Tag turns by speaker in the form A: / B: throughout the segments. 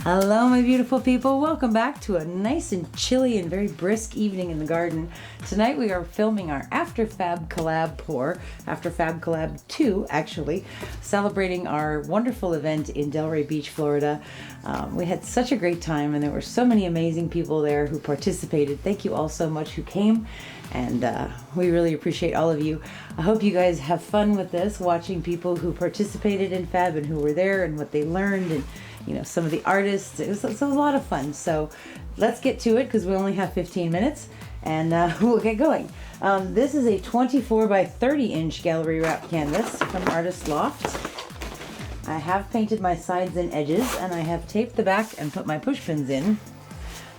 A: Hello my beautiful people, welcome back to a nice and chilly and very brisk evening in the garden. Tonight we are filming our After Fab Collab pour, After Fab Collab 2 actually, celebrating our wonderful event in Delray Beach, Florida. We had such a great time and there were so many amazing people there who participated. Thank you all so much who came, and we really appreciate all of you. I hope you guys have fun with this, watching people who participated in Fab and who were there and what they learned, and you know, some of the artists. It was a lot of fun. So let's get to it because we only have 15 minutes and we'll get going. This is a 24 by 30 inch gallery wrap canvas from Artist Loft. I have painted my sides and edges and I have taped the back and put my push pins in.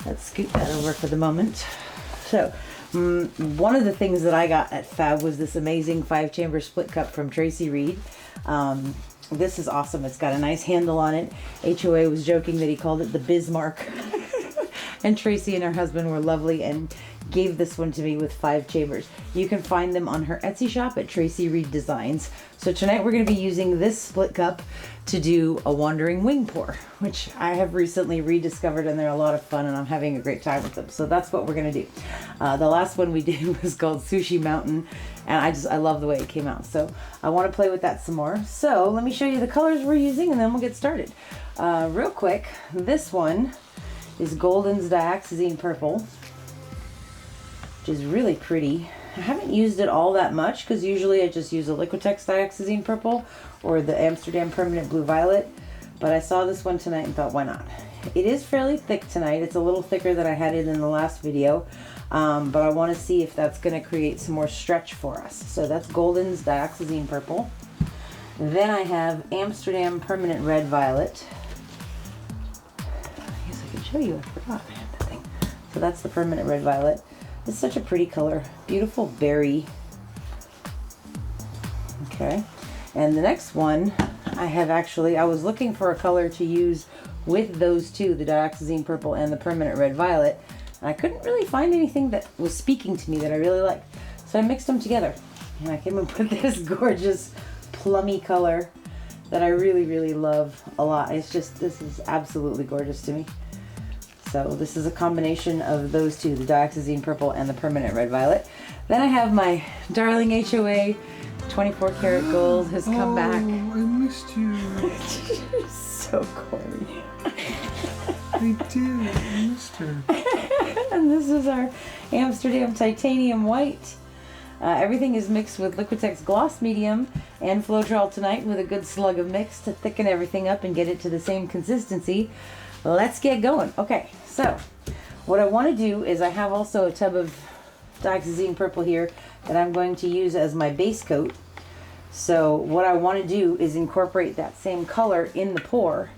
A: Let's scoot that over for the moment. So one of the things that I got at Fab was this amazing 5-chamber split cup from Tracie Reed. This is awesome. It's got a nice handle on it. HOA was joking that he called it the Bismarck. And Tracie and her husband were lovely and gave this one to me with 5 chambers. You can find them on her Etsy shop at Tracie Reed Designs. So tonight we're going to be using this split cup to do a wandering wing pour, which I have recently rediscovered and they're a lot of fun and I'm having a great time with them. So that's what we're going to do. The last one we did was called Sushi Mountain, and I love the way it came out. So I want to play with that some more. So let me show you the colors we're using and then we'll get started. Real quick, this one is Golden's Dioxazine Purple, which is really pretty. I haven't used it all that much because usually I just use a Liquitex Dioxazine Purple or the Amsterdam Permanent Blue Violet, but I saw this one tonight and thought, why not? It is fairly thick tonight. It's a little thicker than I had it in the last video, but I want to see if that's going to create some more stretch for us. So that's Golden's Dioxazine Purple. Then I have Amsterdam Permanent Red Violet. I guess I could show you. I forgot I had that thing. So that's the Permanent Red Violet. It's such a pretty color. Beautiful berry. Okay. And the next one, I was looking for a color to use with those two, the Dioxazine Purple and the Permanent Red Violet. And I couldn't really find anything that was speaking to me that I really liked. So I mixed them together. And I came up with this gorgeous plummy color that I really, really love a lot. It's just, this is absolutely gorgeous to me. So this is a combination of those two, the Dioxazine Purple and the Permanent Red Violet. Then I have my darling HOA 24 karat gold has come back.
B: I missed you.
A: So corny.
B: I did. I missed her.
A: And this is our Amsterdam Titanium White. Everything is mixed with Liquitex Gloss Medium and Floetrol tonight with a good slug of mix to thicken everything up and get it to the same consistency. Let's get going. Okay, so what I want to do is I have also a tub of Dioxazine Purple here that I'm going to use as my base coat. So what I want to do is incorporate that same color in the pour.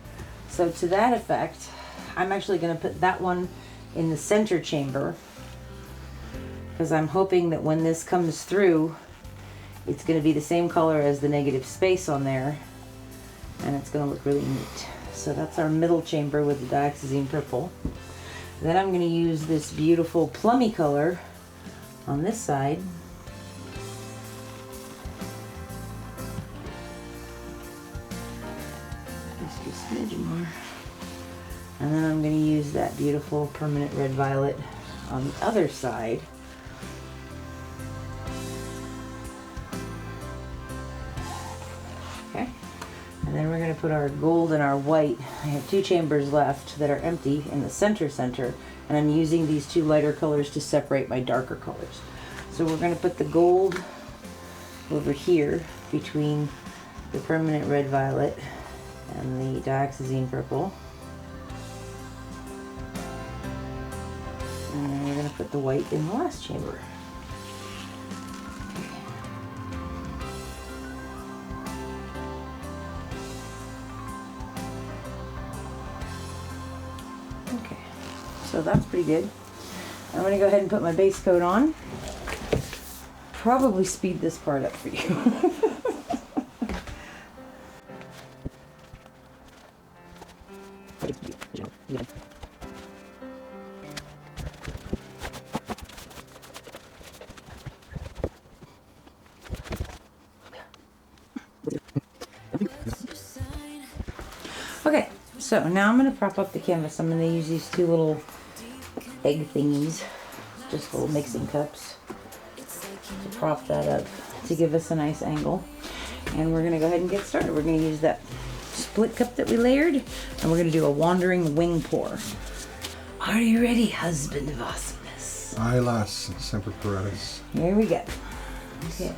A: So to that effect, I'm actually going to put that one in the center chamber because I'm hoping that when this comes through, it's going to be the same color as the negative space on there and it's going to look really neat. So that's our middle chamber with the Dioxazine Purple. Then I'm going to use this beautiful plummy color on this side. Just a smidge more. And then I'm going to use that beautiful Permanent Red Violet on the other side. Okay. And then we're going to put our gold and our white. I have 2 chambers left that are empty in the center, and I'm using these 2 lighter colors to separate my darker colors. So we're going to put the gold over here between the Permanent Red Violet and the Dioxazine Purple. And then we're going to put the white in the last chamber. So that's pretty good. I'm going to go ahead and put my base coat on. Probably speed this part up for you. Okay, So now I'm going to prop up the canvas. I'm going to use these two little egg thingies, just little mixing cups, to prop that up to give us a nice angle. And we're going to go ahead and get started. We're going to use that split cup that we layered, and we're going to do a wandering wing pour. Are you ready, husband of awesomeness?
B: Aye, lass, semper paratus.
A: Here we go. Okay.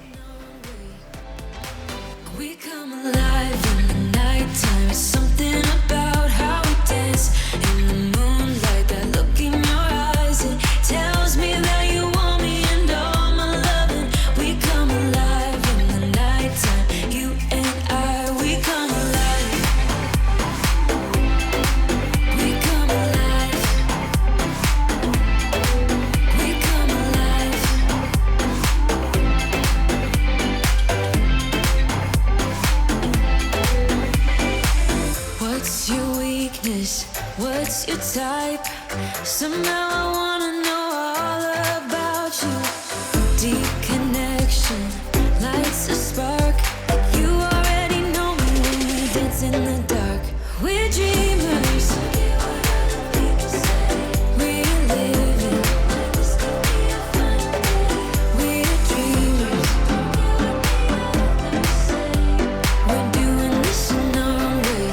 C: We come alive in the nighttime. Something about how we dance in the moonlight. That look in your eyes, it tells me that you want me and all my loving. We come alive in the nighttime. You and I, we come alive. We come alive. We come alive. What's your weakness? What's your type? Somehow I wanna know all about you. Deep connection lights a spark. You already know me when we dance in the dark. We're dreamers. We're living. We're dreamers. We're doing this in our way.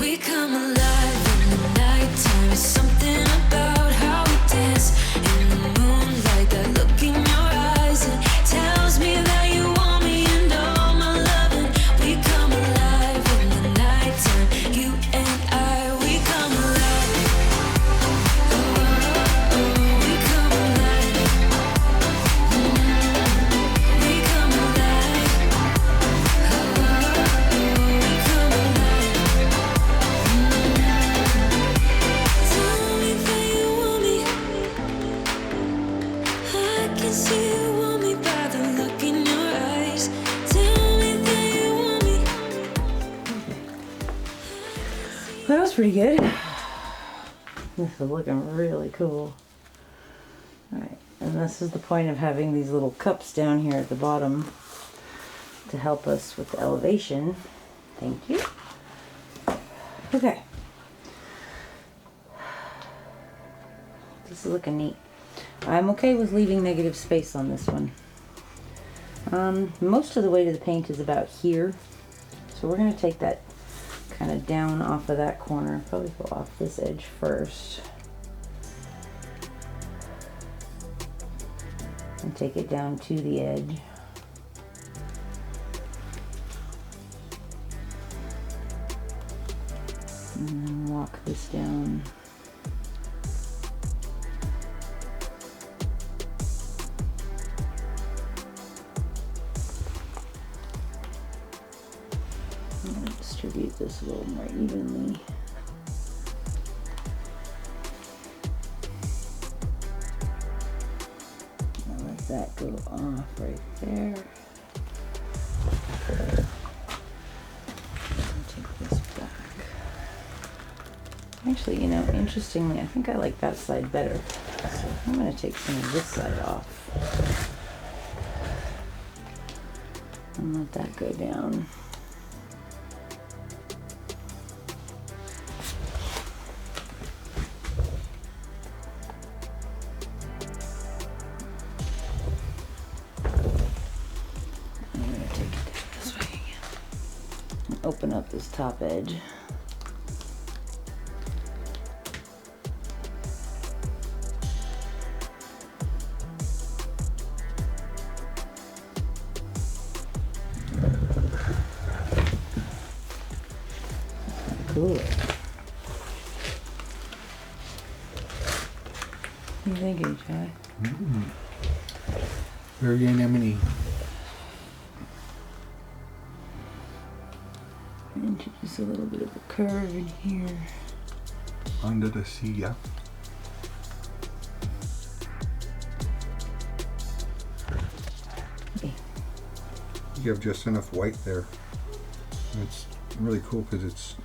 C: We come alive in the nighttime. It's something about how we dance in the moonlight. That look in your eyes, it tells me that you want me and all my loving. We come alive in the nighttime. You and I, we come alive. Oh, we come alive. We come alive. Oh, we come alive. Tell me that you want me. I can see you want me by the look in your eyes. Tell me that you want me.
A: That was pretty good. This is looking really cool. Alright, and this is the point of having these little cups down here at the bottom to help us with the elevation. Thank you. Okay. This is looking neat. I'm okay with leaving negative space on this one. Most of the way to the paint is about here. So we're going to take that kind of down off of that corner. Probably go off this edge first. And take it down to the edge. And then walk this down. I'm going to distribute this a little more evenly. I'll let that go off right there. Take this back. Actually, you know, interestingly, I think I like that side better. So I'm going to take some of this side off. And let that go down. I'm going to take it down this way again. And open up this top edge. Cool. What are you thinking, Chad?
B: Very anemone.
A: Introduce a little bit of a curve in here.
B: Under the sea, yeah.
A: Okay.
B: You have just enough white there. It's really cool because it's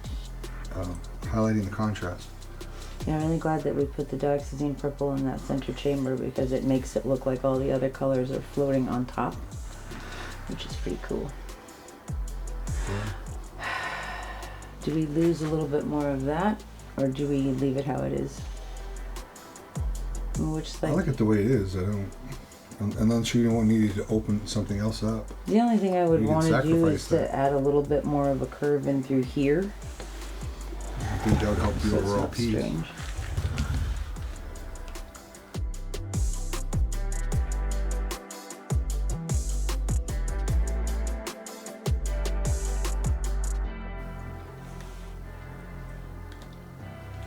B: highlighting the contrast.
A: Yeah, I'm really glad that we put the dioxazine purple in that center chamber because it makes it look like all the other colors are floating on top, which is pretty cool.
B: Yeah.
A: Do we lose a little bit more of that, or do we leave it how it is? Which
B: I like it the way it is. I don't, unless you don't need to open something else up.
A: The only thing I would
B: You can
A: want to do is
B: sacrifice that.
A: to add a little bit more of a curve in through here.
B: I think that would help the
A: So it's
B: overall
A: not
B: piece.
A: strange.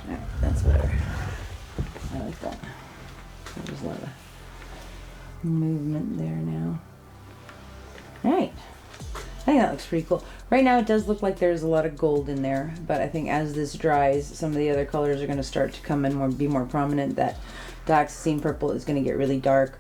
A: Alright, that's better. I like that. There's a lot of movement there now. Alright. I think that looks pretty cool. Right now it does look like there's a lot of gold in there, but I think as this dries, some of the other colors are going to start to come in be more prominent. That dioxazine purple is going to get really dark.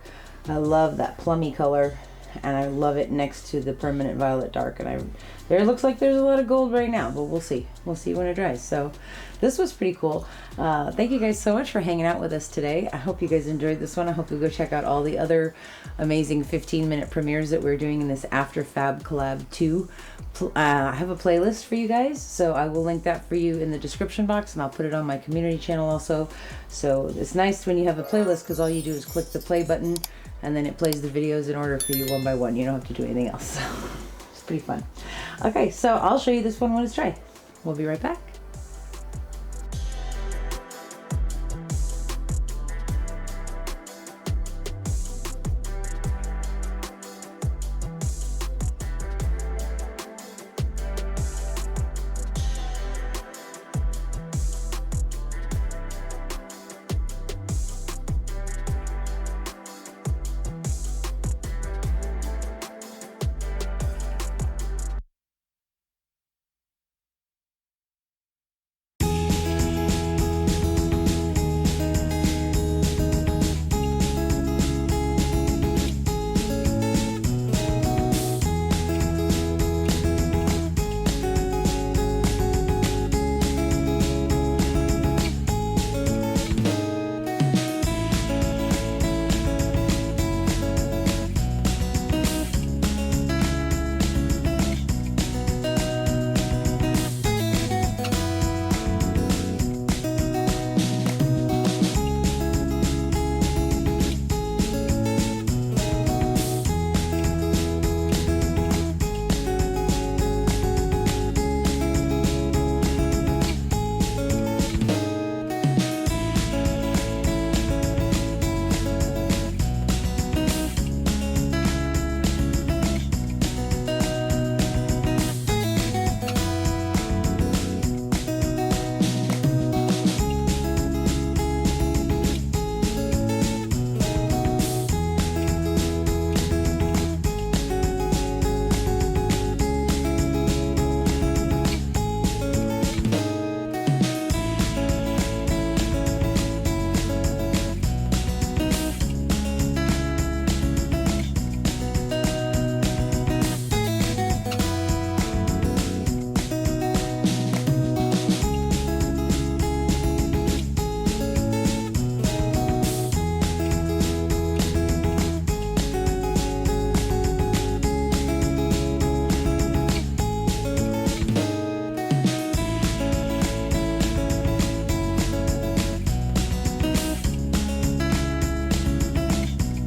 A: I love that plummy color, and I love it next to the permanent violet dark. And there looks like there's a lot of gold right now, but we'll see. We'll see when it dries. So this was pretty cool. Thank you guys so much for hanging out with us today. I hope you guys enjoyed this one. I hope you go check out all the other amazing 15-minute premieres that we're doing in this After Fab Collab 2. I have a playlist for you guys, so I will link that for you in the description box, and I'll put it on my community channel also. So it's nice when you have a playlist, because all you do is click the play button and then it plays the videos in order for you one by one. You don't have to do anything else. So it's pretty fun. Okay, so I'll show you this one when it's dry. We'll be right back.